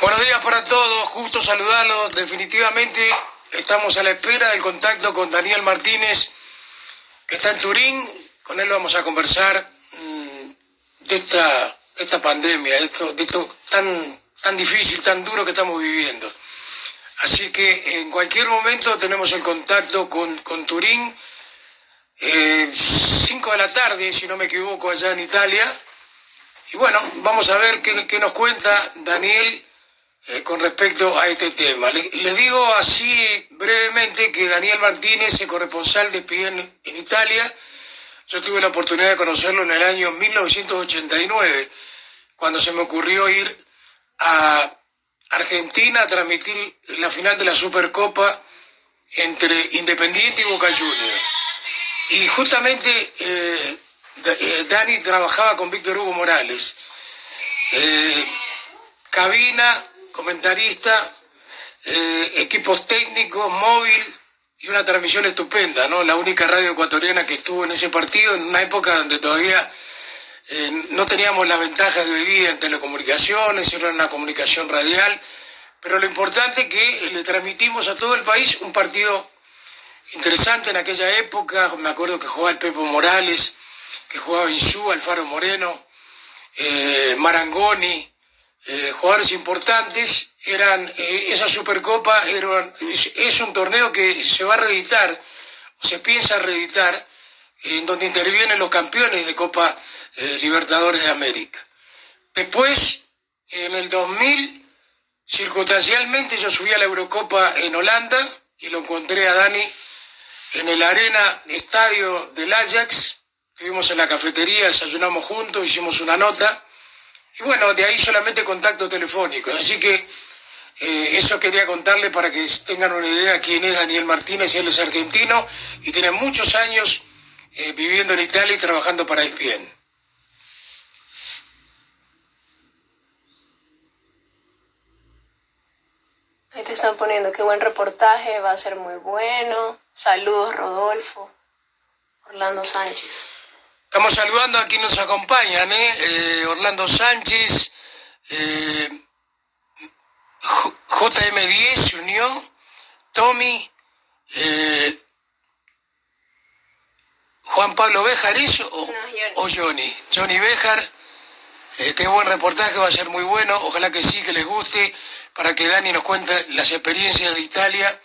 Buenos días para todos, gusto saludarlos. Definitivamente estamos a la espera del contacto con Daniel Martínez, que está en Turín. Con él vamos a conversar de esta pandemia, de esto tan difícil, tan duro que estamos viviendo. Así que en cualquier momento tenemos el contacto con Turín, 5 de la tarde, si no me equivoco, allá en Italia. Y bueno, vamos a ver qué nos cuenta Daniel con respecto a este tema. Les digo así brevemente que Daniel Martínez es corresponsal de ESPN en Italia. Yo tuve la oportunidad de conocerlo en el año 1989, cuando se me ocurrió ir a Argentina a transmitir la final de la Supercopa entre Independiente y Boca Juniors. Y justamente Dani trabajaba con Víctor Hugo Morales. Cabina, comentarista, equipos técnicos, móvil y una transmisión estupenda, ¿no? La única radio ecuatoriana que estuvo en ese partido, en una época donde todavía no teníamos las ventajas de hoy día en telecomunicaciones, era una comunicación radial, pero lo importante es que le transmitimos a todo el país un partido interesante en aquella época. Me acuerdo que jugaba el Pepo Morales, que jugaba Insúa, Alfaro Moreno, Marangoni, jugadores importantes. Esa Supercopa es un torneo que se va a reeditar, o se piensa reeditar, en donde intervienen los campeones de Copa Libertadores de América. Después, en el 2000, circunstancialmente yo subí a la Eurocopa en Holanda y lo encontré a Dani en el Arena Estadio del Ajax. Estuvimos en la cafetería, desayunamos juntos, hicimos una nota. Y bueno, de ahí solamente contacto telefónico. Así que eso quería contarle para que tengan una idea quién es Daniel Martínez. Él es argentino y tiene muchos años viviendo en Italia y trabajando para ESPN. Ahí te están poniendo, qué buen reportaje, va a ser muy bueno. Saludos, Rodolfo. Orlando Sánchez. Estamos saludando a quienes nos acompañan, Orlando Sánchez, JM10 se unió, Tommy, Juan Pablo Béjar, ¿eso? O Johnny. Johnny Béjar, qué buen reportaje, va a ser muy bueno, ojalá que sí, que les guste, para que Dani nos cuente las experiencias de Italia.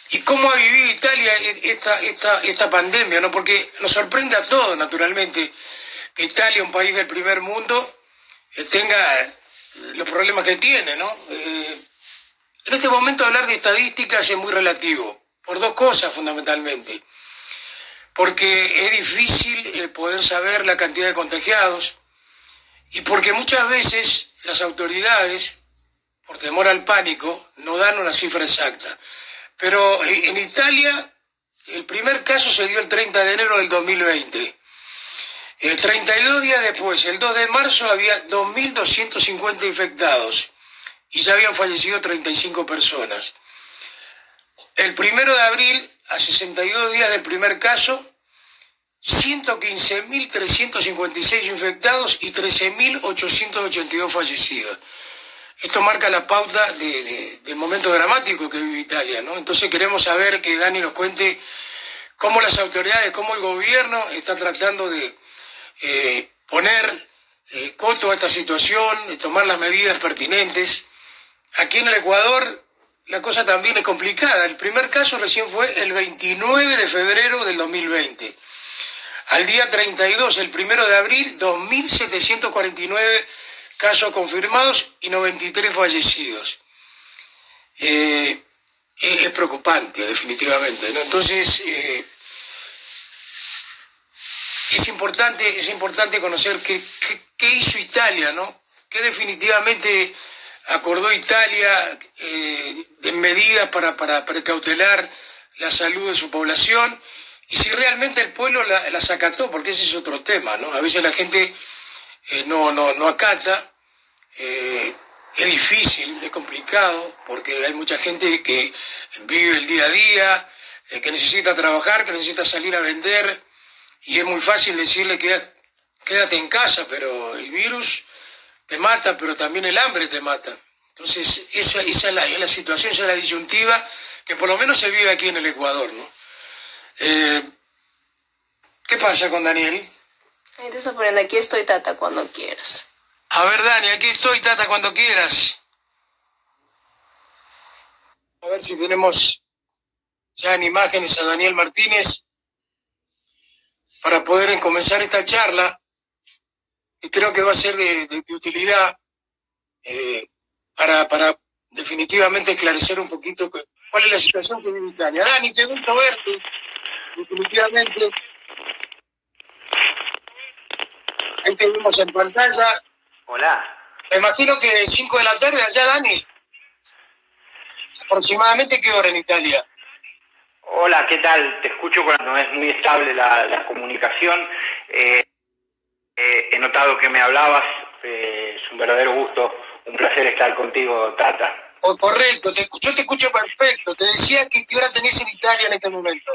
Y cómo ha vivido Italia esta pandemia, ¿no? Porque nos sorprende a todos, naturalmente, que Italia, un país del primer mundo, tenga los problemas que tiene, ¿no? En este momento hablar de estadísticas es muy relativo, por dos cosas fundamentalmente. Porque es difícil poder saber la cantidad de contagiados y porque muchas veces las autoridades, por temor al pánico, no dan una cifra exacta. Pero en Italia el primer caso se dio el 30 de enero del 2020. 32 días después, el 2 de marzo, había 2.250 infectados y ya habían fallecido 35 personas. El 1 de abril, a 62 días del primer caso, 115.356 infectados y 13.882 fallecidos. Esto marca la pauta del momento dramático que vive Italia, ¿no? Entonces queremos saber que Dani nos cuente cómo las autoridades, cómo el gobierno está tratando de poner coto a esta situación, de tomar las medidas pertinentes. Aquí en el Ecuador la cosa también es complicada. El primer caso recién fue el 29 de febrero del 2020. Al día 32, el 1 de abril, 2.749 casos confirmados y 93 fallecidos. Es preocupante, definitivamente, ¿no? Entonces, es importante conocer qué hizo Italia, ¿no? Qué definitivamente acordó Italia en medidas para precautelar la salud de su población y si realmente el pueblo las acató, porque ese es otro tema, ¿no? A veces la gente no acata, es difícil, es complicado, porque hay mucha gente que vive el día a día, que necesita trabajar, que necesita salir a vender, y es muy fácil decirle quédate en casa, pero el virus te mata, pero también el hambre te mata. Entonces, esa es la situación, esa es la disyuntiva que por lo menos se vive aquí en el Ecuador, ¿no? ¿Qué pasa con Daniel? Ahí te está poniendo, aquí estoy, Tata, cuando quieras. A ver, Dani, aquí estoy, Tata, cuando quieras. A ver si tenemos ya en imágenes a Daniel Martínez para poder comenzar esta charla, y creo que va a ser de utilidad para definitivamente esclarecer un poquito cuál es la situación que vive Italia. Dani, qué gusto verte, definitivamente. Ahí te vimos en pantalla. Hola. Me imagino que 5 de la tarde allá, Dani. ¿Aproximadamente qué hora en Italia? Hola, ¿qué tal? Te escucho cuando no es muy estable la comunicación. He notado que me hablabas. Es un verdadero gusto, un placer estar contigo, Tata. Oh, correcto, yo te escucho perfecto. Te decía que qué hora tenés en Italia en este momento.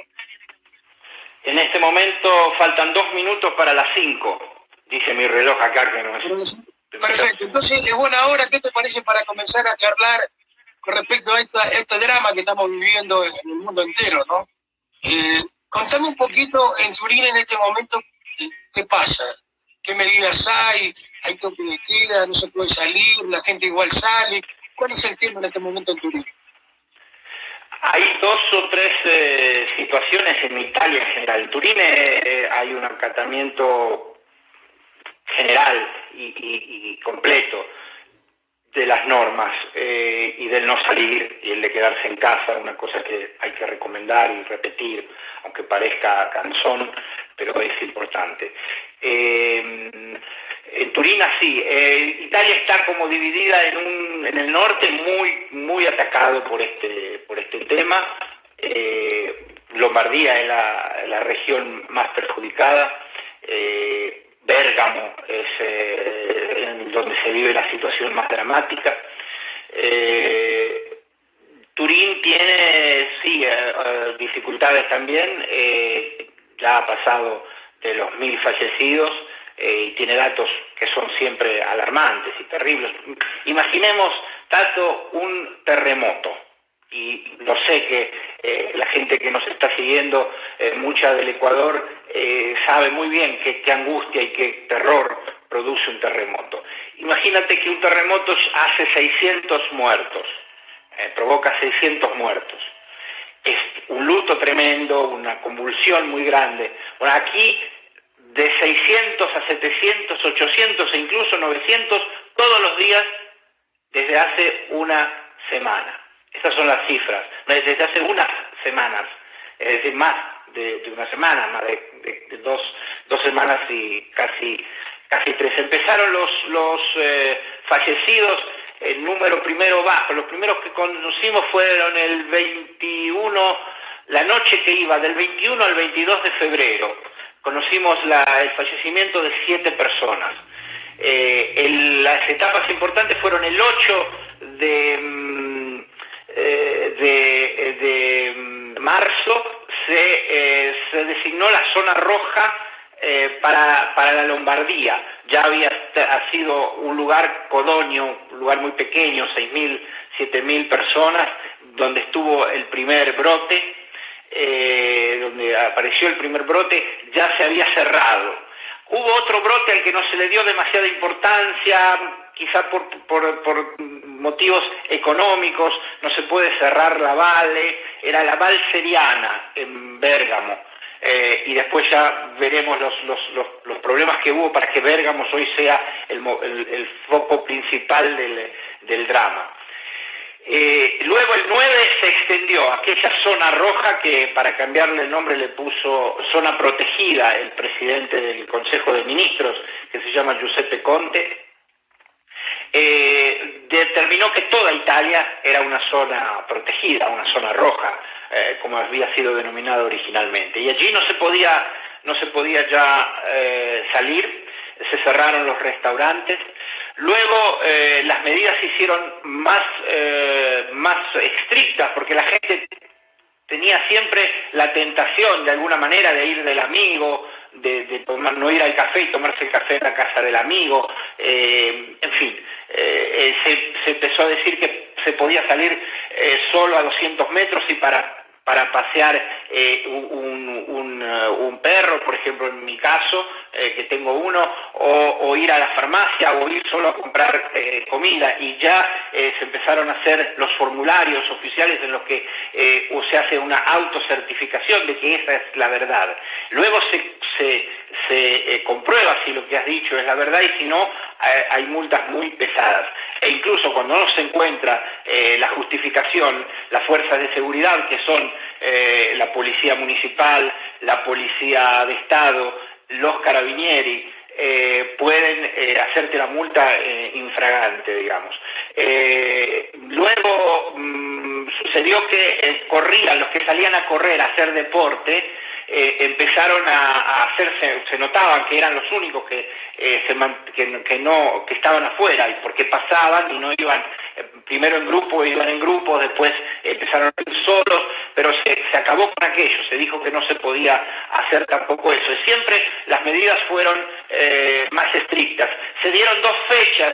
En este momento faltan 2 minutos para las 5, dice mi reloj acá, que no es... Perfecto, entonces es buena hora. ¿Qué te parece para comenzar a charlar con respecto a este drama que estamos viviendo en el mundo entero, ¿no? Contame un poquito en Turín en este momento, ¿qué pasa? ¿Qué medidas hay? ¿Hay toque de queda? ¿No se puede salir? ¿La gente igual sale? ¿Cuál es el tema en este momento en Turín? Hay 2 o 3 situaciones en Italia en general. En Turín hay un acatamiento general y completo de las normas y del no salir y el de quedarse en casa, una cosa que hay que recomendar y repetir, aunque parezca cansón, pero es importante. En Turín así, Italia está como dividida en el norte, muy atacado por este tema. Lombardía es la región más perjudicada. Bérgamo es donde se vive la situación más dramática. Turín tiene, sí, dificultades también, ya ha pasado de los 1000 fallecidos y tiene datos que son siempre alarmantes y terribles. Imaginemos, Tato, un terremoto. Y lo sé que la gente que nos está siguiendo, mucha del Ecuador, sabe muy bien qué angustia y qué terror produce un terremoto. Imagínate que un terremoto hace 600 muertos, provoca 600 muertos. Es un luto tremendo, una convulsión muy grande. Bueno, aquí de 600 a 700, 800 e incluso 900 todos los días desde hace una semana. Estas son las cifras, desde hace unas semanas, es decir, más de una semana, más de dos semanas y casi 3. Empezaron los fallecidos, el número primero bajo. Los primeros que conocimos fueron el 21, la noche que iba del 21 al 22 de febrero. Conocimos el fallecimiento de 7 personas. Las etapas importantes fueron el 8 de marzo, se designó la zona roja para la Lombardía. Ya ha sido un lugar Codogno, un lugar muy pequeño, 6.000, 7.000 personas, donde estuvo el primer brote, donde apareció el primer brote, ya se había cerrado. Hubo otro brote al que no se le dio demasiada importancia, quizá por motivos económicos, no se puede cerrar la Valle, era la Val Seriana en Bérgamo, y después ya veremos los problemas que hubo para que Bérgamo hoy sea el foco principal del drama. Luego el 9 se extendió a aquella zona roja que para cambiarle el nombre le puso zona protegida el presidente del Consejo de Ministros, que se llama Giuseppe Conte. Determinó que toda Italia era una zona protegida, una zona roja, como había sido denominada originalmente. Y allí no se podía ya salir, se cerraron los restaurantes. Luego las medidas se hicieron más estrictas porque la gente tenía siempre la tentación de alguna manera de ir del amigo, de no ir al café y tomarse el café en la casa del amigo, en fin, se empezó a decir que se podía salir solo a 200 metros y para pasear un perro, por ejemplo, en mi caso, que tengo uno, o ir a la farmacia o ir solo a comprar comida, y ya se empezaron a hacer los formularios oficiales en los que se hace una autocertificación de que esa es la verdad. Luego se comprueba si lo que has dicho es la verdad, y si no, hay multas muy pesadas. E incluso cuando no se encuentra la justificación, las fuerzas de seguridad, que son la policía municipal, la policía de Estado, los carabinieri, pueden hacerte la multa infragante, digamos. Luego sucedió que corrían, los que salían a correr, a hacer deporte, empezaron a hacerse, se notaban que eran los únicos que estaban afuera, y porque pasaban y no iban primero en grupo, iban en grupos, después empezaron a ir solos, pero se acabó con aquello, se dijo que no se podía hacer tampoco eso. Y siempre las medidas fueron más estrictas. Se dieron 2 fechas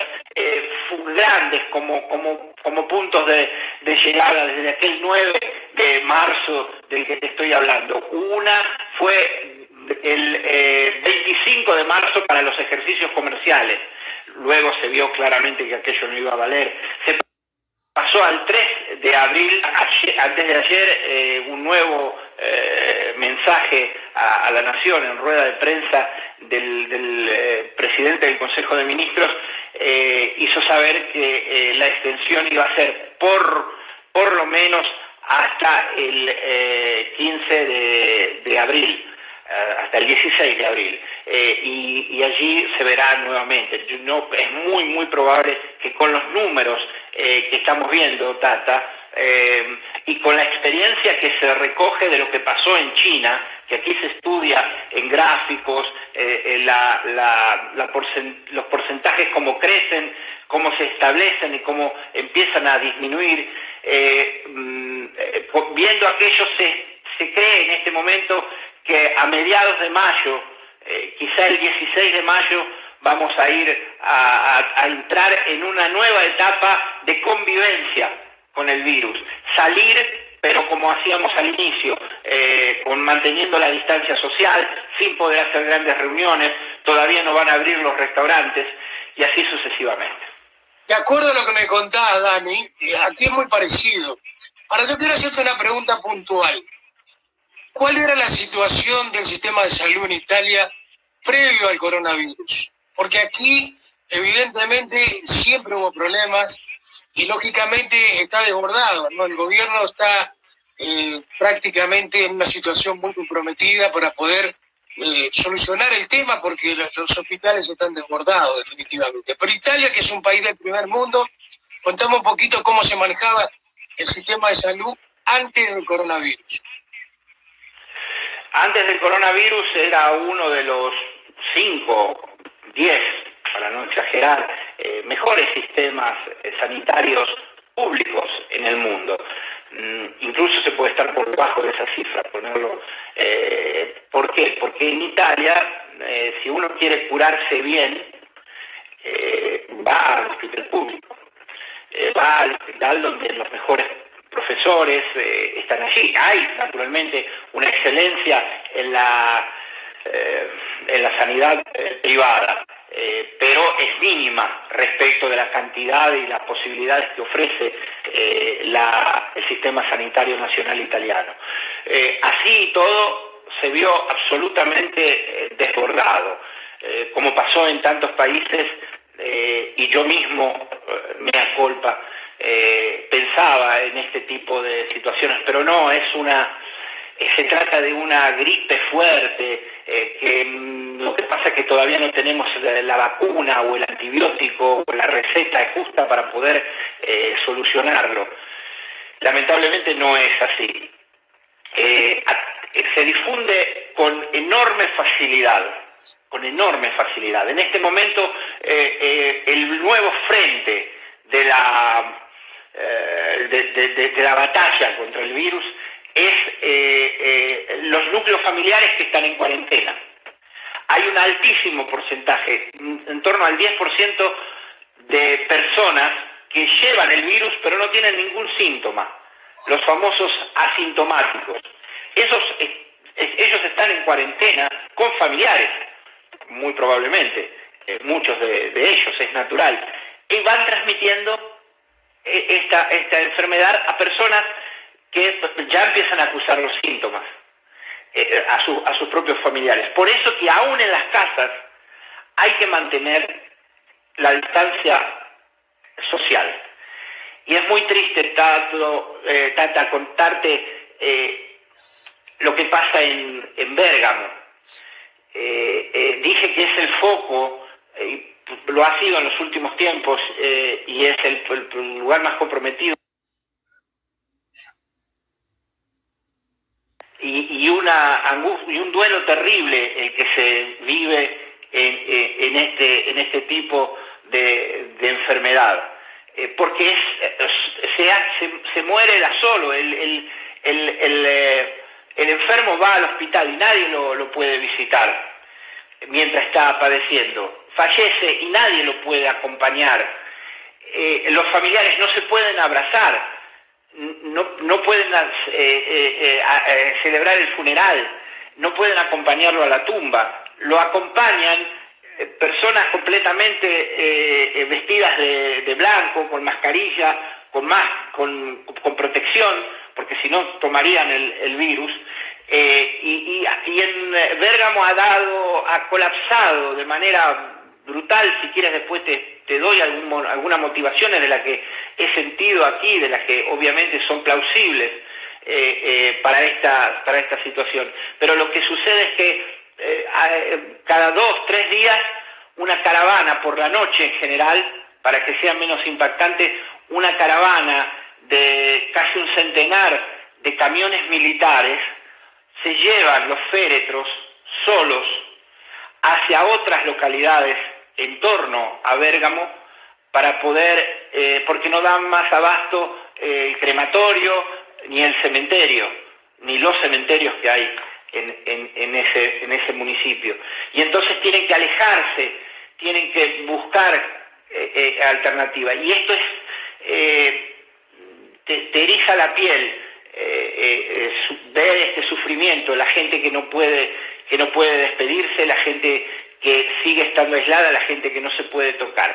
grandes como puntos de llegada desde aquel 9 de marzo del que te estoy hablando. Una fue el 25 de marzo para los ejercicios comerciales. Luego se vio claramente que aquello no iba a valer. Se pasó al 3 de abril, antes de ayer, un nuevo mensaje a la Nación en rueda de prensa del presidente del Consejo de Ministros, hizo saber que la extensión iba a ser por lo menos hasta el 15 de abril, hasta el 16 de abril, y allí se verá nuevamente. Es muy probable que con los números que estamos viendo, Tata, y con la experiencia que se recoge de lo que pasó en China, que aquí se estudia en gráficos los porcentajes, cómo crecen, cómo se establecen y cómo empiezan a disminuir, viendo aquello se cree en este momento que a mediados de mayo, quizá el 16 de mayo, vamos a ir a entrar en una nueva etapa de convivencia con el virus. Salir, pero como hacíamos al inicio, manteniendo la distancia social, sin poder hacer grandes reuniones, todavía no van a abrir los restaurantes, y así sucesivamente. De acuerdo a lo que me contás, Dani, aquí es muy parecido. Ahora yo quiero hacerte una pregunta puntual. ¿Cuál era la situación del sistema de salud en Italia previo al coronavirus? Porque aquí, evidentemente, siempre hubo problemas y, lógicamente, está desbordado, ¿no? El gobierno está prácticamente en una situación muy comprometida para poder solucionar el tema, porque los hospitales están desbordados, definitivamente. Pero Italia, que es un país del primer mundo, contame un poquito cómo se manejaba el sistema de salud antes del coronavirus. Antes del coronavirus era uno de los 5, 10, para no exagerar, mejores sistemas sanitarios públicos en el mundo. Incluso se puede estar por debajo de esa cifra, ponerlo. ¿Por qué? Porque en Italia, si uno quiere curarse bien, va al hospital público, va al hospital donde los mejores profesores están allí. Hay, naturalmente, una excelencia en la sanidad privada, pero es mínima respecto de la cantidad y las posibilidades que ofrece el sistema sanitario nacional italiano. Así y todo, se vio absolutamente desbordado, como pasó en tantos países, y yo mismo, mea culpa, pensaba en este tipo de situaciones, pero no, se trata de una gripe fuerte, que lo que pasa es que todavía no tenemos la vacuna o el antibiótico o la receta justa para poder solucionarlo. Lamentablemente no es así. Se difunde con enorme facilidad. En este momento, el nuevo frente de la batalla contra el virus es los núcleos familiares que están en cuarentena. hay un altísimo porcentaje, en torno al 10% de personas que llevan el virus pero no tienen ningún síntoma, los famosos asintomáticos. Ellos están en cuarentena con familiares, muy probablemente, muchos de ellos, es natural, y van transmitiendo esta enfermedad a personas que ya empiezan a acusar los síntomas, a sus propios familiares. Por eso que aún en las casas hay que mantener la distancia social. Y es muy triste, Tata, contarte lo que pasa en Bérgamo. Dije que es el foco, lo ha sido en los últimos tiempos, y es el lugar más comprometido. Y una angustia y un duelo terrible el que se vive en este tipo de enfermedad, porque se muere solo, el enfermo va al hospital y nadie lo puede visitar mientras está padeciendo, fallece y nadie lo puede acompañar, los familiares no se pueden abrazar, no pueden celebrar el funeral, no pueden acompañarlo a la tumba, lo acompañan personas completamente vestidas de blanco, con mascarilla, con protección, porque si no tomarían el virus, y en Bérgamo ha colapsado de manera brutal. Si quieres después te doy alguna motivación de la que he sentido aquí, de las que obviamente son plausibles para esta situación. Pero lo que sucede es que cada 2-3 días una caravana por la noche en general, para que sea menos impactante, una caravana de casi un centenar de camiones militares se llevan los féretros solos hacia otras localidades en torno a Bérgamo para poder, porque no dan más abasto el crematorio ni el cementerio, ni los cementerios que hay en ese municipio. Y entonces tienen que alejarse, tienen que buscar alternativas. Y esto te eriza la piel, ver este sufrimiento, la gente que no puede despedirse, la gente que sigue estando aislada, la gente que no se puede tocar.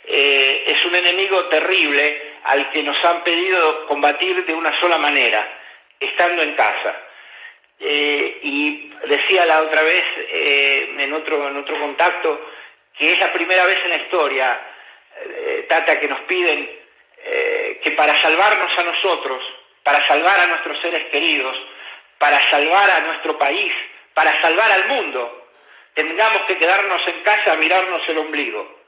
Es un enemigo terrible al que nos han pedido combatir de una sola manera, estando en casa. Y decía la otra vez en otro contacto que es la primera vez en la historia, Tata, que nos piden que para salvarnos a nosotros, para salvar a nuestros seres queridos, para salvar a nuestro país, para salvar al mundo, tengamos que quedarnos en casa a mirarnos el ombligo.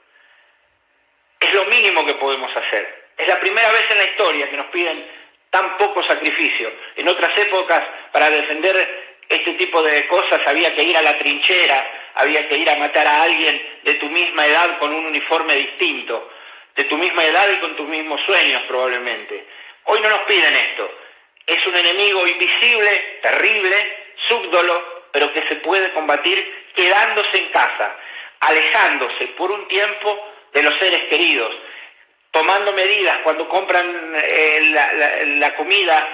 Es lo mínimo que podemos hacer. Es la primera vez en la historia que nos piden tan poco sacrificio. En otras épocas, para defender este tipo de cosas, había que ir a la trinchera, había que ir a matar a alguien de tu misma edad con un uniforme distinto, de tu misma edad y con tus mismos sueños probablemente. Hoy no nos piden esto. Es un enemigo invisible, terrible, súbdolo, pero que se puede combatir quedándose en casa, alejándose por un tiempo de los seres queridos, tomando medidas cuando compran la comida,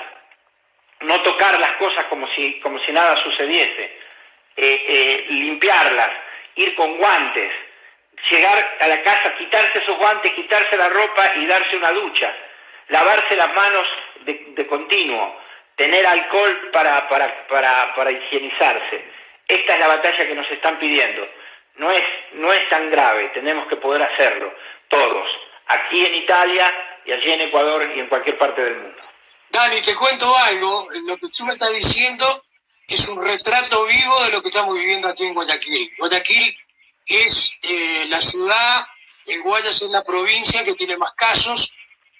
no tocar las cosas como si nada sucediese, limpiarlas, ir con guantes, llegar a la casa, quitarse esos guantes, quitarse la ropa y darse una ducha, lavarse las manos de continuo, tener alcohol para higienizarse. Esta es la batalla que nos están pidiendo. No es tan grave, tenemos que poder hacerlo, todos, aquí en Italia y allí en Ecuador y en cualquier parte del mundo. Dani, te cuento algo, lo que tú me estás diciendo es un retrato vivo de lo que estamos viviendo aquí en Guayaquil. Guayaquil es la ciudad, el Guayas es la provincia que tiene más casos,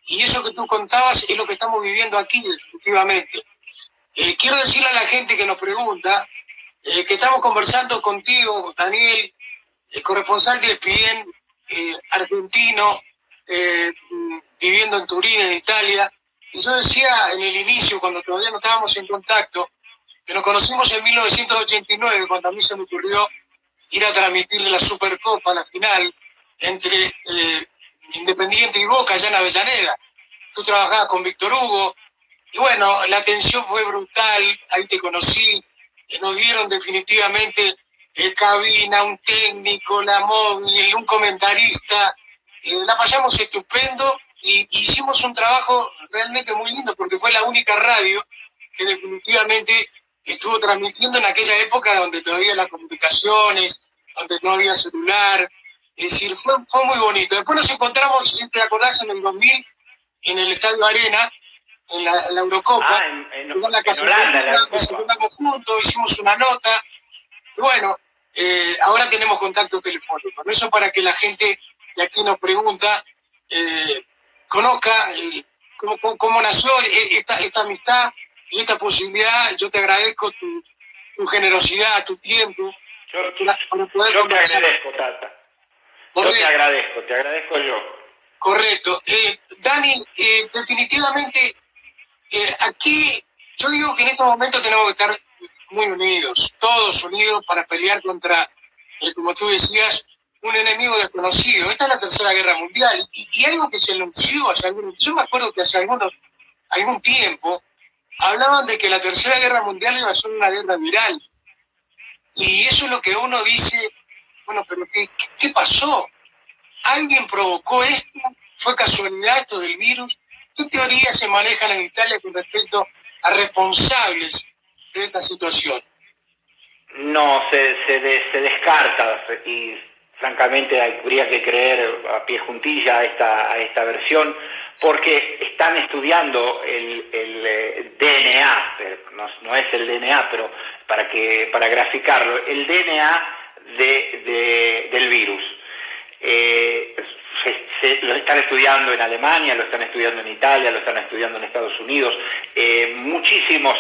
y eso que tú contabas es lo que estamos viviendo aquí definitivamente. Quiero decirle a la gente que nos pregunta que estamos conversando contigo, Daniel, corresponsal de ESPN, argentino, viviendo en Turín, en Italia. Y yo decía en el inicio, cuando todavía no estábamos en contacto, que nos conocimos en 1989, cuando a mí se me ocurrió ir a transmitir la Supercopa, la final, entre Independiente y Boca allá en Avellaneda. Tú trabajabas con Víctor Hugo, y bueno, la atención fue brutal, ahí te conocí, nos dieron definitivamente cabina, un técnico, la móvil, un comentarista, la pasamos estupendo y hicimos un trabajo realmente muy lindo porque fue la única radio que definitivamente estuvo transmitiendo en aquella época donde todavía las comunicaciones, donde no había celular, es decir, fue muy bonito. Después nos encontramos, si te acordás, en el 2000 en el Estadio Arena, en la Eurocopa, en Holanda, nos juntos, hicimos una nota, y bueno, ahora tenemos contacto telefónico. ¿No? Eso para que la gente de aquí nos pregunta, conozca cómo nació esta amistad y esta posibilidad. Yo te agradezco tu generosidad, tu tiempo. Yo te agradezco, Tata. Yo te agradezco yo. Correcto. Dani, definitivamente, aquí yo digo que en estos momentos tenemos que estar muy unidos, todos unidos para pelear contra, como tú decías, un enemigo desconocido. Esta es la Tercera Guerra Mundial y algo que se anunció hace algunos, yo me acuerdo que hace algún tiempo hablaban de que la Tercera Guerra Mundial iba a ser una guerra viral. Y eso es lo que uno dice, bueno, pero ¿qué pasó? ¿Alguien provocó esto? ¿Fue casualidad esto del virus? ¿Qué teorías se manejan en Italia con respecto a responsables de esta situación? No, se descarta y francamente habría que creer a pie juntilla a esta versión porque están estudiando el DNA, no es el DNA, pero para graficarlo, el DNA del virus. Lo están estudiando en Alemania, lo están estudiando en Italia, lo están estudiando en Estados Unidos. Muchísimos,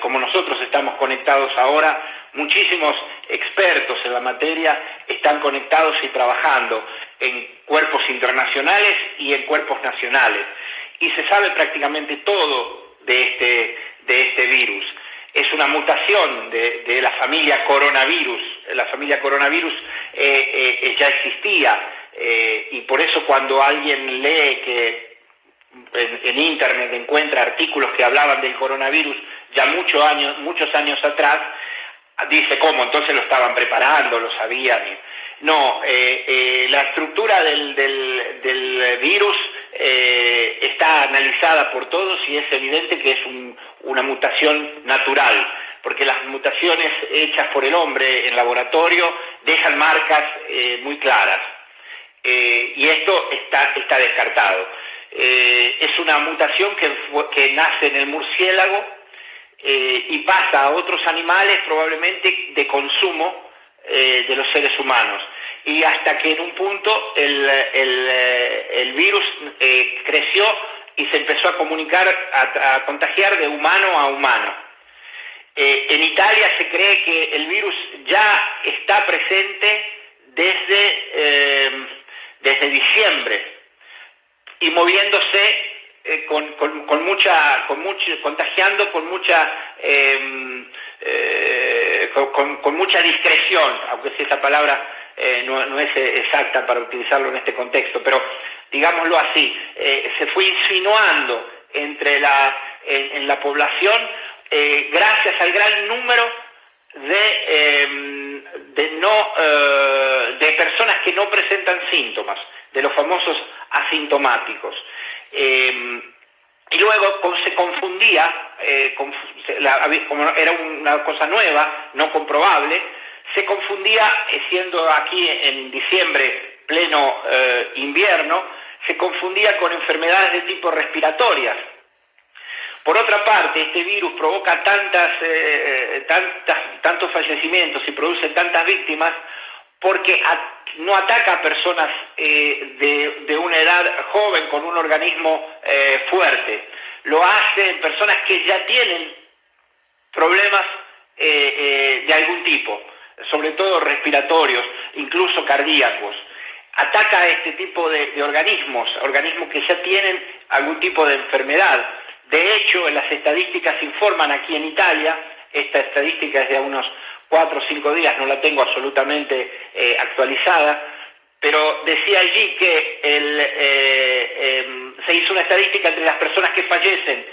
como nosotros estamos conectados ahora, muchísimos expertos en la materia están conectados y trabajando en cuerpos internacionales y en cuerpos nacionales. Y se sabe prácticamente todo de este virus. Es una mutación de la familia coronavirus. La familia coronavirus ya existía y por eso cuando alguien lee que en internet encuentra artículos que hablaban del coronavirus ya muchos años atrás, dice, ¿cómo? Entonces lo estaban preparando, lo sabían. No, la estructura del virus está analizada por todos y es evidente que es una mutación natural, porque las mutaciones hechas por el hombre en laboratorio dejan marcas muy claras. Y esto está descartado. Es una mutación que nace en el murciélago y pasa a otros animales probablemente de consumo de los seres humanos. Y hasta que en un punto el virus creció y se empezó a comunicar, a contagiar de humano a humano. En Italia se cree que el virus ya está presente desde diciembre y moviéndose contagiando con mucha discreción, aunque si esa palabra no es exacta para utilizarlo en este contexto, pero digámoslo así, se fue insinuando en la población gracias al gran número de personas que no presentan síntomas, de los famosos asintomáticos. Y luego se confundía, como era una cosa nueva, no comprobable, se confundía, siendo aquí en diciembre, pleno invierno, se confundía con enfermedades de tipo respiratorias. Por otra parte, este virus provoca tantos fallecimientos y produce tantas víctimas porque no ataca a personas de una edad joven con un organismo fuerte. Lo hace en personas que ya tienen problemas de algún tipo, sobre todo respiratorios, incluso cardíacos. Ataca a este tipo de organismos que ya tienen algún tipo de enfermedad. De hecho, las estadísticas informan aquí en Italia, esta estadística es de unos 4 o 5 días, no la tengo absolutamente actualizada, pero decía allí que se hizo una estadística entre las personas que fallecen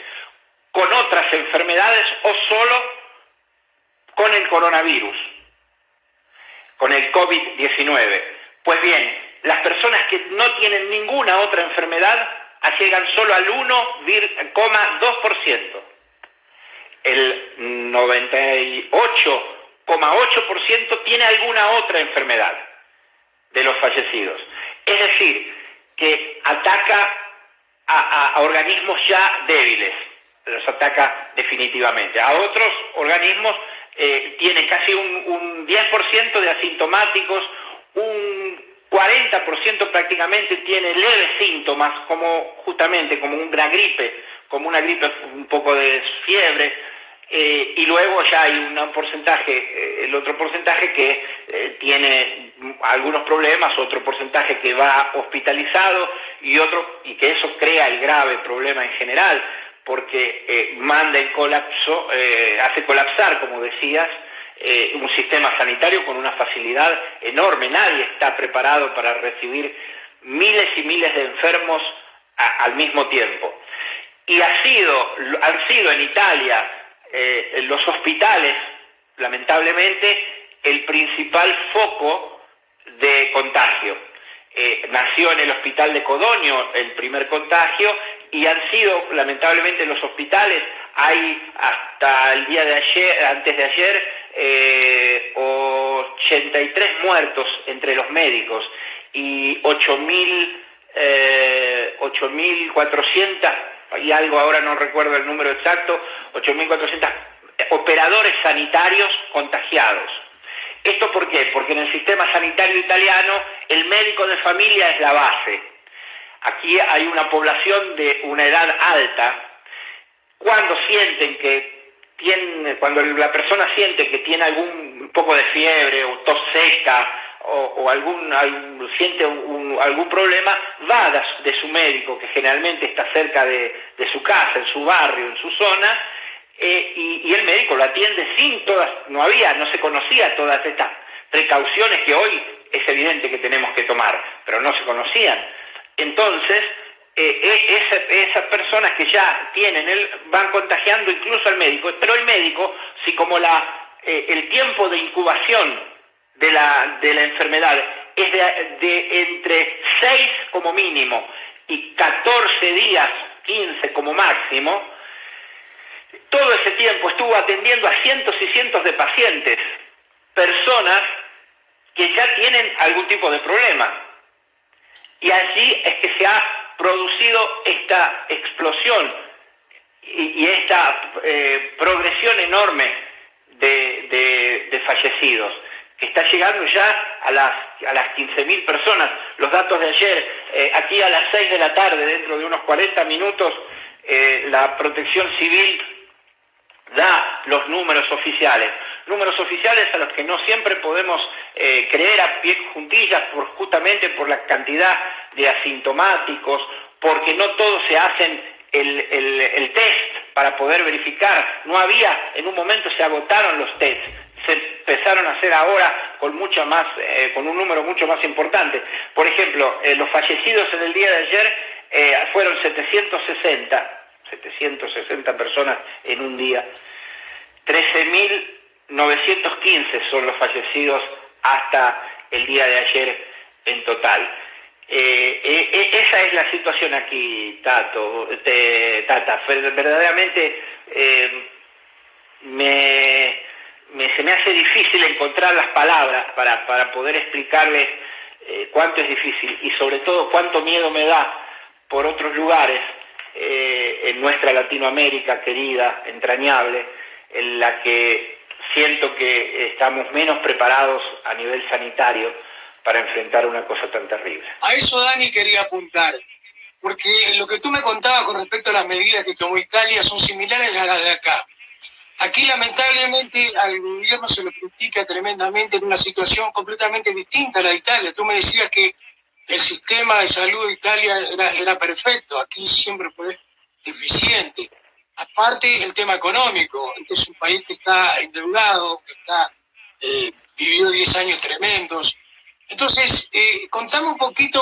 con otras enfermedades o solo con el coronavirus, con el COVID-19. Pues bien, las personas que no tienen ninguna otra enfermedad llegan solo al 1,2%. El 98,8% tiene alguna otra enfermedad de los fallecidos. Es decir, que ataca a organismos ya débiles, los ataca definitivamente. A otros organismos tiene casi un 10% de asintomáticos, un 40% prácticamente tiene leves síntomas, justamente como una gripe, un poco de fiebre, y luego ya hay un porcentaje, el otro porcentaje que tiene algunos problemas, otro porcentaje que va hospitalizado y que eso crea el grave problema en general, porque manda en colapso, hace colapsar, como decías, un sistema sanitario con una facilidad enorme. Nadie está preparado para recibir miles y miles de enfermos al mismo tiempo. Y han sido en Italia los hospitales, lamentablemente, el principal foco de contagio. Nació en el hospital de Codogno el primer contagio y han sido, lamentablemente, los hospitales, hay hasta el día de ayer, antes de ayer, 83 muertos entre los médicos y 8.400 y algo, ahora no recuerdo el número exacto, 8.400 operadores sanitarios contagiados. ¿Esto por qué? Porque en el sistema sanitario italiano el médico de familia es la base. Aquí hay una población de una edad alta. Cuando la persona siente que tiene algún poco de fiebre o tos seca o siente algún problema, va de su médico, que generalmente está cerca de su casa, en su barrio, en su zona, y el médico lo atiende no se conocía todas estas precauciones que hoy es evidente que tenemos que tomar, pero no se conocían. Entonces, esas personas que ya van contagiando incluso al médico, pero el médico, si como el tiempo de incubación de la enfermedad es de entre 6 como mínimo y 14 días, 15 como máximo, todo ese tiempo estuvo atendiendo a cientos y cientos de pacientes, personas que ya tienen algún tipo de problema. Y allí es que se ha producido esta explosión y esta progresión enorme de fallecidos, que está llegando ya a las 15.000 personas. Los datos de ayer, aquí a las 6 de la tarde, dentro de unos 40 minutos, la Protección Civil da los números oficiales a los que no siempre podemos creer a pie juntillas, justamente por la cantidad de asintomáticos, porque no todos se hacen el test para poder verificar. En un momento se agotaron los tests, se empezaron a hacer ahora con un número mucho más importante. Por ejemplo, los fallecidos en el día de ayer fueron 760 personas en un día. 13.915 son los fallecidos hasta el día de ayer en total. Esa es la situación aquí, Tata. Verdaderamente se me hace difícil encontrar las palabras para poder explicarles cuánto es difícil y sobre todo cuánto miedo me da por otros lugares en nuestra Latinoamérica querida, entrañable, en la que siento que estamos menos preparados a nivel sanitario para enfrentar una cosa tan terrible. A eso, Dani, quería apuntar, porque lo que tú me contabas con respecto a las medidas que tomó Italia son similares a las de acá. Aquí, lamentablemente, al gobierno se lo critica tremendamente en una situación completamente distinta a la de Italia. Tú me decías que el sistema de salud de Italia era perfecto, aquí siempre fue deficiente. Aparte, el tema económico, este es un país que está endeudado, que está vivió 10 años tremendos. Entonces, contame un poquito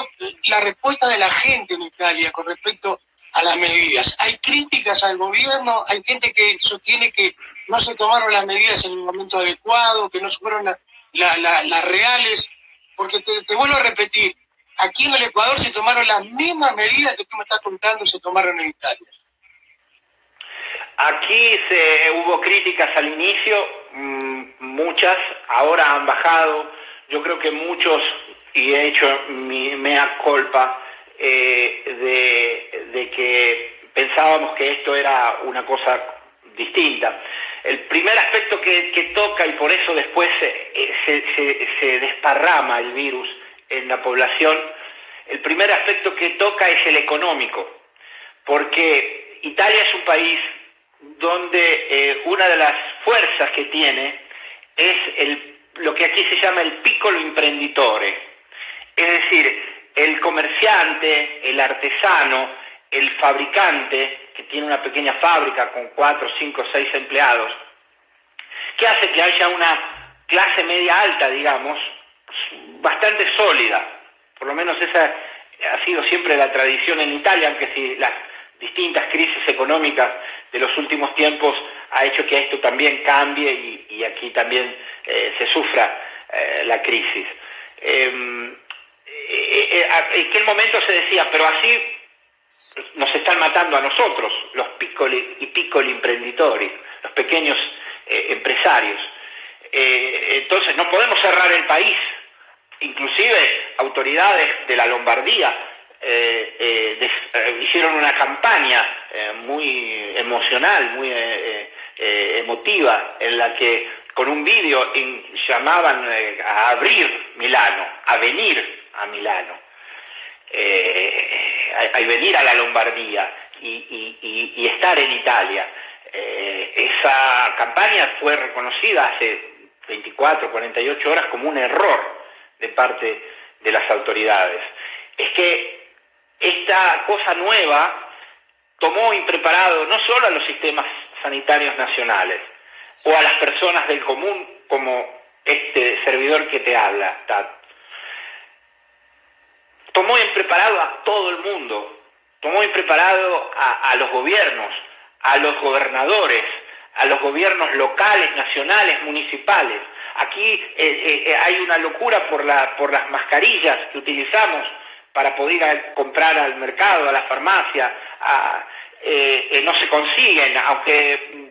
la respuesta de la gente en Italia con respecto a las medidas. Hay críticas al gobierno, hay gente que sostiene que no se tomaron las medidas en el momento adecuado, que no fueron las reales, porque te vuelvo a repetir, aquí en el Ecuador se tomaron las mismas medidas que tú me estás contando, se tomaron en Italia. Aquí hubo críticas al inicio, muchas, ahora han bajado. Yo creo que muchos, y he hecho mi mea culpa, de que pensábamos que esto era una cosa distinta. El primer aspecto que toca, y por eso después se desparrama el virus en la población, el primer aspecto que toca es el económico, porque Italia es un país donde una de las fuerzas que tiene es lo que aquí se llama el piccolo imprenditore, es decir, el comerciante, el artesano, el fabricante, que tiene una pequeña fábrica con 4, 5, 6 empleados, que hace que haya una clase media alta, digamos, bastante sólida. Por lo menos esa ha sido siempre la tradición en Italia, aunque si las distintas crisis económicas de los últimos tiempos ha hecho que esto también cambie y aquí también se sufra la crisis. En aquel momento se decía, pero así nos están matando a nosotros, los piccoli imprenditori, los pequeños empresarios. Entonces no podemos cerrar el país. Inclusive autoridades de la Lombardía hicieron una campaña muy emocional, muy emotiva, en la que con un vídeo llamaban a abrir Milano, a venir a Milano, a venir a la Lombardía y estar en Italia. Esa campaña fue reconocida hace 24, 48 horas como un error de parte de las autoridades. Es que esta cosa nueva tomó impreparado no solo a los sistemas sanitarios nacionales o a las personas del común como este servidor que te habla, Tad. Tomó impreparado a todo el mundo, tomó impreparado a los gobiernos, a los gobernadores, a los gobiernos locales, nacionales, municipales. Aquí hay una locura por las mascarillas que utilizamos para poder ir a comprar al mercado, a la farmacia. No se consiguen,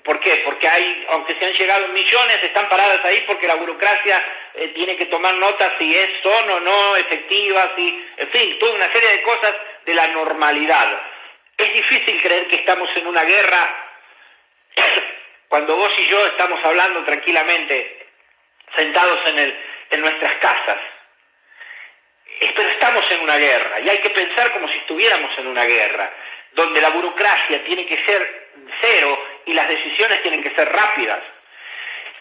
¿por qué? Porque aunque se han llegado millones, están paradas ahí porque la burocracia tiene que tomar nota si son o no efectivas, en fin, toda una serie de cosas de la normalidad. Es difícil creer que estamos en una guerra cuando vos y yo estamos hablando tranquilamente, sentados en nuestras casas. Pero estamos en una guerra y hay que pensar como si estuviéramos en una guerra, donde la burocracia tiene que ser cero y las decisiones tienen que ser rápidas.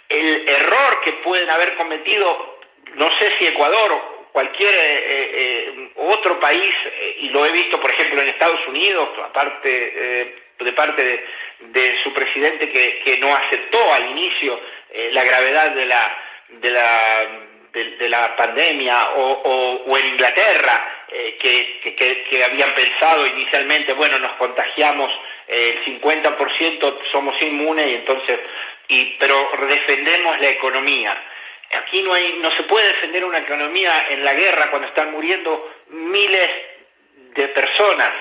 El error que pueden haber cometido, no sé si Ecuador o cualquier otro país, y lo he visto por ejemplo en Estados Unidos, de parte de su presidente que no aceptó al inicio la gravedad de la pandemia, o en Inglaterra, que habían pensado inicialmente, bueno, nos contagiamos el 50%, somos inmunes, pero defendemos la economía. Aquí no se puede defender una economía en la guerra cuando están muriendo miles de personas.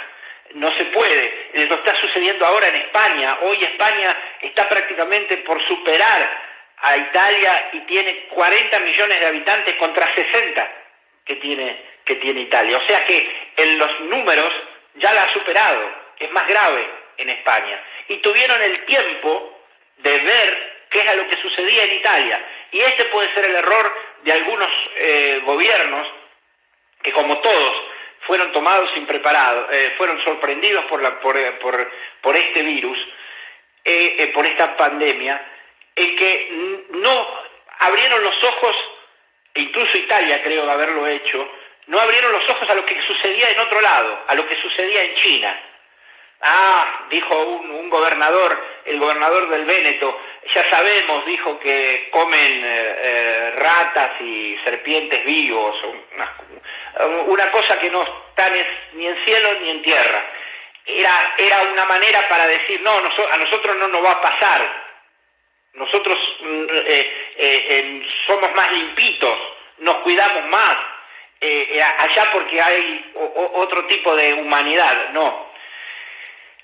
No se puede. Lo está sucediendo ahora en España. Hoy España está prácticamente por superar a Italia y tiene 40 millones de habitantes contra 60 que tiene Italia. O sea que en los números ya la ha superado. Es más grave en España. Y tuvieron el tiempo de ver qué era lo que sucedía en Italia. Y este puede ser el error de algunos gobiernos que, como todos, fueron tomados impreparados, fueron sorprendidos por este virus, por esta pandemia, que no abrieron los ojos, e incluso Italia creo haberlo hecho, no abrieron los ojos a lo que sucedía en otro lado, a lo que sucedía en China. Dijo un gobernador, el gobernador del Véneto, ya sabemos, dijo, que comen ratas y serpientes vivos, una cosa que no está ni en cielo ni en tierra. Era una manera para decir, no, a nosotros no nos va a pasar, nosotros somos más limpitos, nos cuidamos más, allá porque hay otro tipo de humanidad. No,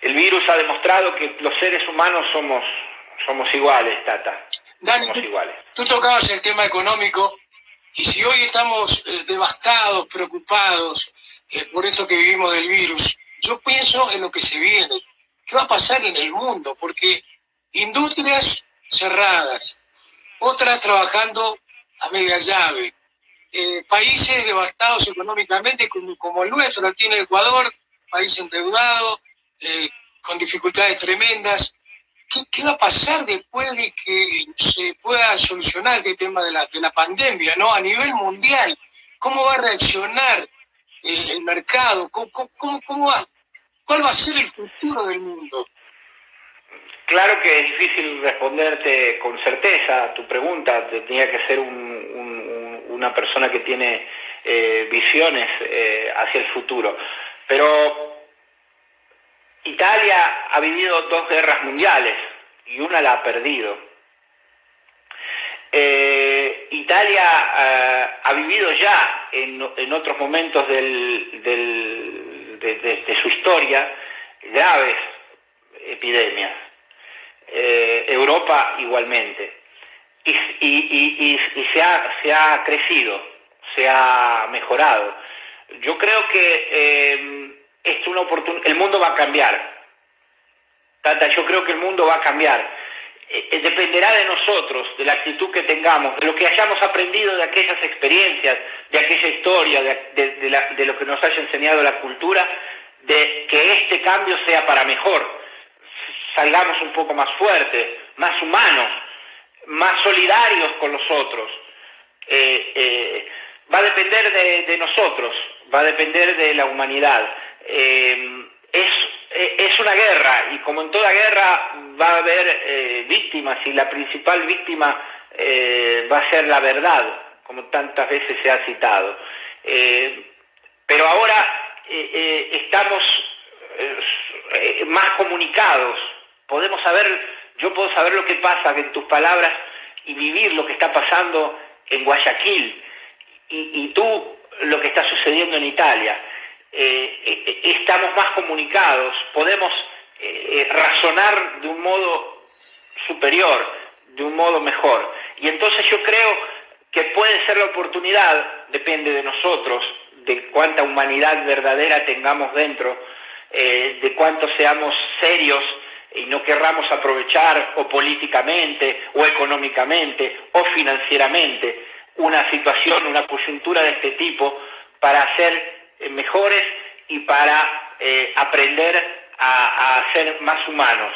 el virus ha demostrado que los seres humanos somos iguales, Tata. Dani, somos iguales. Tú tocabas el tema económico, y si hoy estamos devastados, preocupados por esto que vivimos del virus, yo pienso en lo que se viene. ¿Qué va a pasar en el mundo? Porque industrias cerradas, otras trabajando a media llave, países devastados económicamente como el nuestro, la tiene Ecuador, país endeudado, con dificultades tremendas. ¿Qué va a pasar después de que se pueda solucionar este tema de la pandemia, ¿no? A nivel mundial, ¿cómo va a reaccionar el mercado? ¿Cuál va a ser el futuro del mundo? Claro que es difícil responderte con certeza a tu pregunta. Tendría que ser una persona que tiene visiones hacia el futuro. Pero Italia ha vivido 2 guerras mundiales y una la ha perdido. Italia ha vivido ya en otros momentos de su historia graves epidemias. Europa igualmente. Y se ha crecido, se ha mejorado. Yo creo que es una oportunidad. El mundo va a cambiar, Tata. Yo creo que el mundo va a cambiar. Dependerá de nosotros, de la actitud que tengamos, de lo que hayamos aprendido de aquellas experiencias, de aquella historia, de lo que nos haya enseñado la cultura, de que este cambio sea para mejor. Salgamos un poco más fuertes, más humanos, más solidarios con los otros. Va a depender de nosotros, va a depender de la humanidad. Es una guerra, y como en toda guerra va a haber víctimas, y la principal víctima va a ser la verdad, como tantas veces se ha citado. Pero ahora estamos más comunicados, yo puedo saber lo que pasa en tus palabras y vivir lo que está pasando en Guayaquil, y tú lo que está sucediendo en Italia. Estamos más comunicados, podemos razonar de un modo superior, de un modo mejor. Y entonces yo creo que puede ser la oportunidad, depende de nosotros, de cuánta humanidad verdadera tengamos dentro, de cuánto seamos serios y no querramos aprovechar o políticamente o económicamente o financieramente una situación, una coyuntura de este tipo para ser mejores y para aprender a ser más humanos.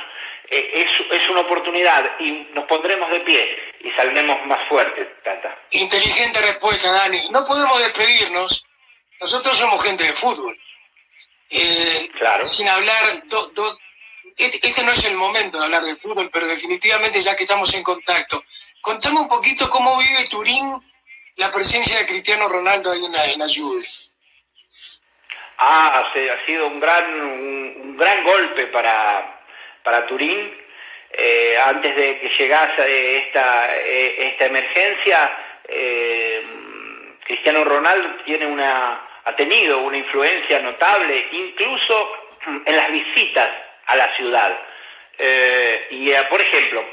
Es una oportunidad, y nos pondremos de pie y saldremos más fuertes, Tata. Inteligente respuesta, Dani. No podemos despedirnos. Nosotros somos gente de fútbol. Claro. Sin hablar, este no es el momento de hablar de fútbol, pero definitivamente ya que estamos en contacto, contame un poquito cómo vive Turín la presencia de Cristiano Ronaldo ahí en la Juve. Ha sido un gran golpe para Turín. Antes de que llegase esta emergencia, Cristiano Ronaldo ha tenido una influencia notable, incluso en las visitas a la ciudad. Por ejemplo,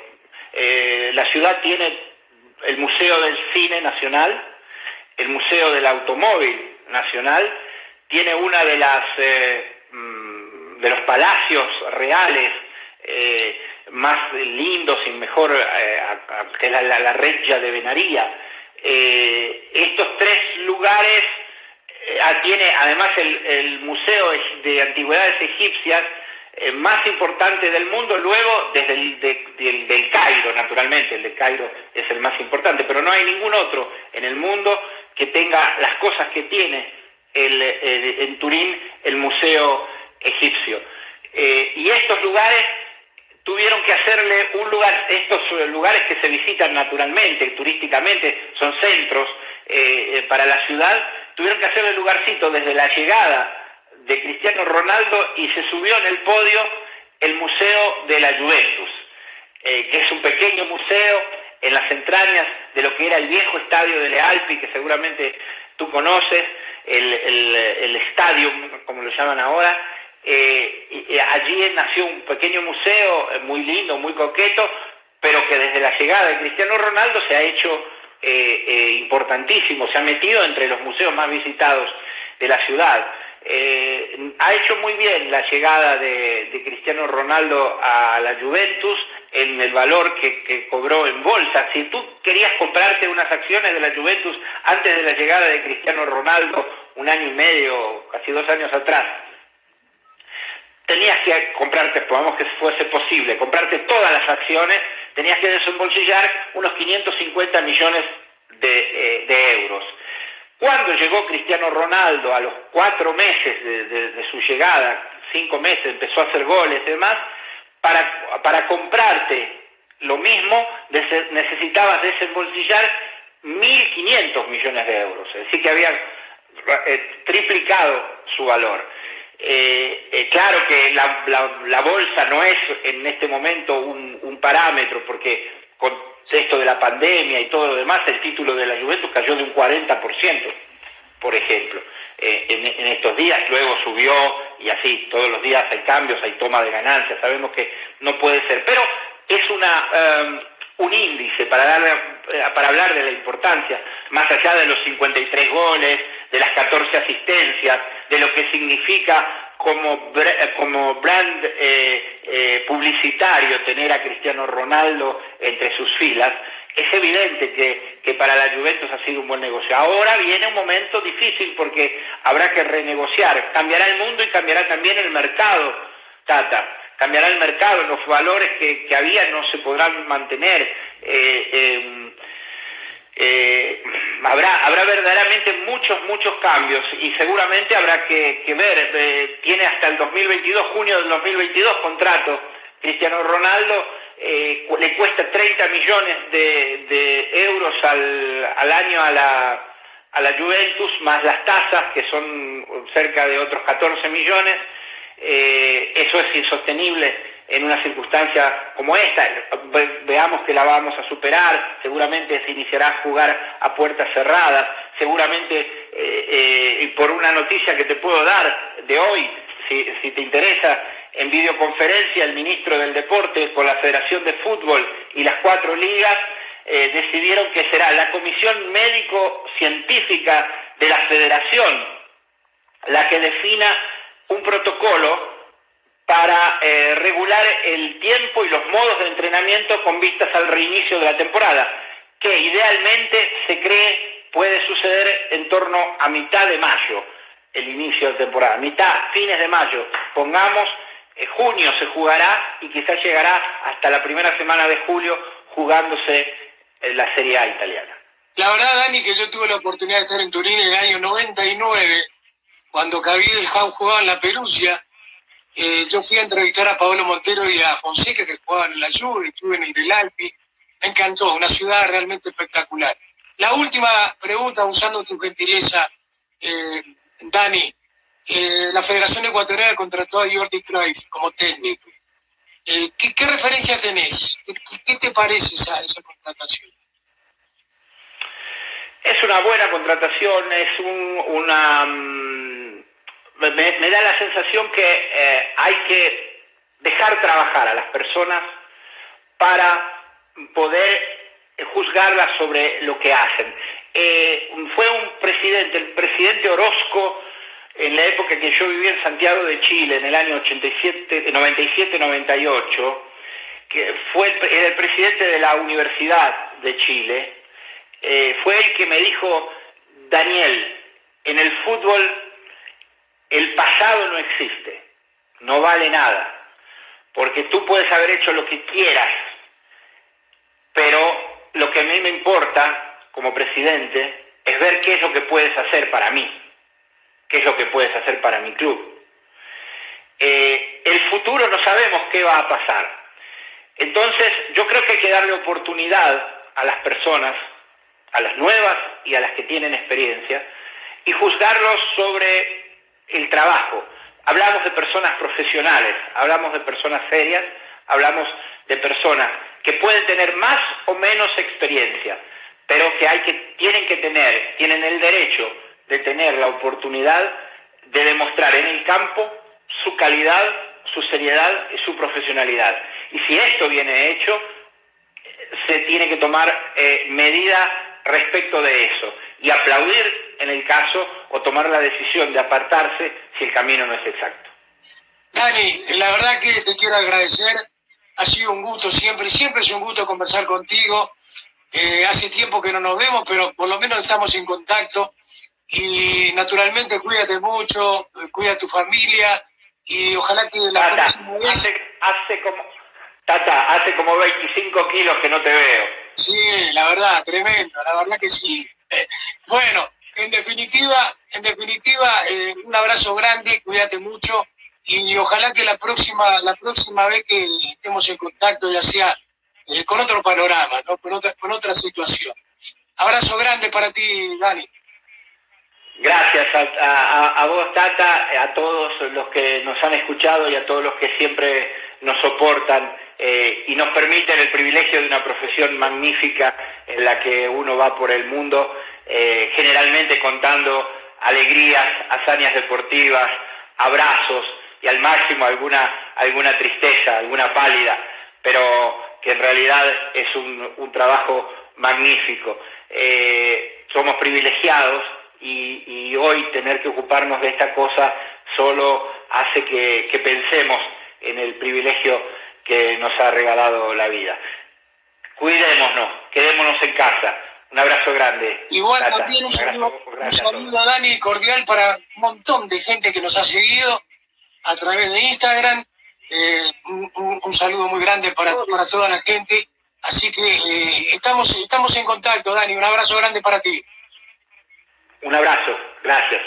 la ciudad tiene el Museo del Cine Nacional, el Museo del Automóvil Nacional, tiene una de los palacios reales más lindos y mejor, que es la Reggia de Venaria. Estos 3 lugares tiene además el Museo de Antigüedades Egipcias más importante del mundo, luego desde del Cairo, naturalmente. El de Cairo es el más importante, pero no hay ningún otro en el mundo que tenga las cosas que tiene en Turín el Museo Egipcio. Y estos lugares tuvieron que hacerle un lugar, estos lugares que se visitan naturalmente, turísticamente, son centros para la ciudad, tuvieron que hacerle lugarcito desde la llegada de Cristiano Ronaldo y se subió en el podio el Museo de la Juventus, que es un pequeño museo en las entrañas de lo que era el viejo estadio de Le Alpi, que seguramente tú conoces, el estadio, como lo llaman ahora. Allí nació un pequeño museo muy lindo, muy coqueto, pero que desde la llegada de Cristiano Ronaldo se ha hecho importantísimo, se ha metido entre los museos más visitados de la ciudad. Ha hecho muy bien la llegada de Cristiano Ronaldo a la Juventus en el valor que cobró en bolsa. Si tú querías comprarte unas acciones de la Juventus antes de la llegada de Cristiano Ronaldo, 1 año y medio, casi 2 años atrás, tenías que comprarte, pongamos que fuese posible, comprarte todas las acciones, tenías que desembolsillar unos 550 millones de euros. Cuando llegó Cristiano Ronaldo, a los 4 meses de su llegada, 5 meses, empezó a hacer goles y demás, para comprarte lo mismo necesitabas desembolsillar 1.500 millones de euros, es decir, que había triplicado su valor. Claro que la bolsa no es en este momento un parámetro, porque con esto de la pandemia y todo lo demás, el título de la Juventus cayó de un 40%, por ejemplo, en estos días. Luego subió y así, todos los días hay cambios, hay toma de ganancias, sabemos que no puede ser, pero es un índice para hablar de la importancia, más allá de los 53 goles, de las 14 asistencias, de lo que significa como brand publicitario tener a Cristiano Ronaldo entre sus filas. Es evidente que para la Juventus ha sido un buen negocio. Ahora viene un momento difícil porque habrá que renegociar. Cambiará el mundo y cambiará también el mercado, Tata. Cambiará el mercado, los valores que había no se podrán mantener. Habrá verdaderamente muchos cambios y seguramente habrá que ver. Tiene hasta el 2022, junio del 2022 contrato Cristiano Ronaldo. Le cuesta 30 millones de euros al año a la Juventus, más las tasas, que son cerca de otros 14 millones. Eso es insostenible en una circunstancia como esta. Veamos que la vamos a superar, seguramente se iniciará a jugar a puertas cerradas, seguramente, y por una noticia que te puedo dar de hoy, si te interesa, en videoconferencia el ministro del Deporte con la Federación de Fútbol y las 4 ligas decidieron que será la Comisión Médico-Científica de la Federación la que defina un protocolo para regular el tiempo y los modos de entrenamiento con vistas al reinicio de la temporada, que idealmente se cree puede suceder en torno a mitad de mayo, el inicio de temporada, fines de mayo, pongamos, junio se jugará y quizás llegará hasta la primera semana de julio jugándose la Serie A italiana. La verdad, Dani, que yo tuve la oportunidad de estar en Turín en el año 99, cuando Cavide jugaba en la Perugia. Yo fui a entrevistar a Paolo Montero y a Fonseca, que jugaban en la Juve, estuve en el del Alpi. Me encantó, una ciudad realmente espectacular. La última pregunta, usando tu gentileza, Dani. La Federación Ecuatoriana contrató a Jordi Cruyff como técnico. ¿Qué referencia tenés? ¿Qué te parece esa contratación? Es una buena contratación, es me da la sensación que hay que dejar trabajar a las personas para poder juzgarlas sobre lo que hacen. Fue el presidente Orozco, en la época que yo viví en Santiago de Chile, en el año 97-98, que era el presidente de la Universidad de Chile, fue el que me dijo: Daniel, en el fútbol el pasado no existe, no vale nada, porque tú puedes haber hecho lo que quieras, pero lo que a mí me importa como presidente es ver qué es lo que puedes hacer para mí, qué es lo que puedes hacer para mi club. El futuro no sabemos qué va a pasar. Entonces, yo creo que hay que darle oportunidad a las personas, a las nuevas y a las que tienen experiencia, y juzgarlos sobre el trabajo. Hablamos de personas profesionales, hablamos de personas serias, hablamos de personas que pueden tener más o menos experiencia, pero que tienen el derecho de tener la oportunidad de demostrar en el campo su calidad, su seriedad y su profesionalidad. Y si esto viene hecho, se tiene que tomar medida respecto de eso y aplaudir en el caso o tomar la decisión de apartarse si el camino no es exacto. Dani, la verdad que te quiero agradecer, ha sido un gusto siempre es un gusto conversar contigo. Hace tiempo que no nos vemos, pero por lo menos estamos en contacto y naturalmente cuídate mucho, cuida a tu familia y ojalá que la próxima vez... Hace como 25 kilos que no te veo. Sí, la verdad, tremendo, la verdad que sí. Bueno, en definitiva, un abrazo grande, cuídate mucho y ojalá que la próxima vez que estemos en contacto, ya sea con otro panorama, ¿no? con otra situación. Abrazo grande para ti, Dani. Gracias a vos, Tata, a todos los que nos han escuchado y a todos los que siempre nos soportan y nos permiten el privilegio de una profesión magnífica en la que uno va por el mundo, generalmente contando alegrías, hazañas deportivas, abrazos y al máximo alguna tristeza, alguna pálida, pero que en realidad es un trabajo magnífico. Somos privilegiados y hoy tener que ocuparnos de esta cosa solo hace que pensemos en el privilegio que nos ha regalado la vida. Cuidémonos, quedémonos en casa. Un abrazo grande. Igual Tata, también un saludo, Dani, cordial para un montón de gente que nos ha seguido a través de Instagram. Un saludo muy grande para toda la gente. Así que estamos en contacto, Dani. Un abrazo grande para ti. Un abrazo. Gracias.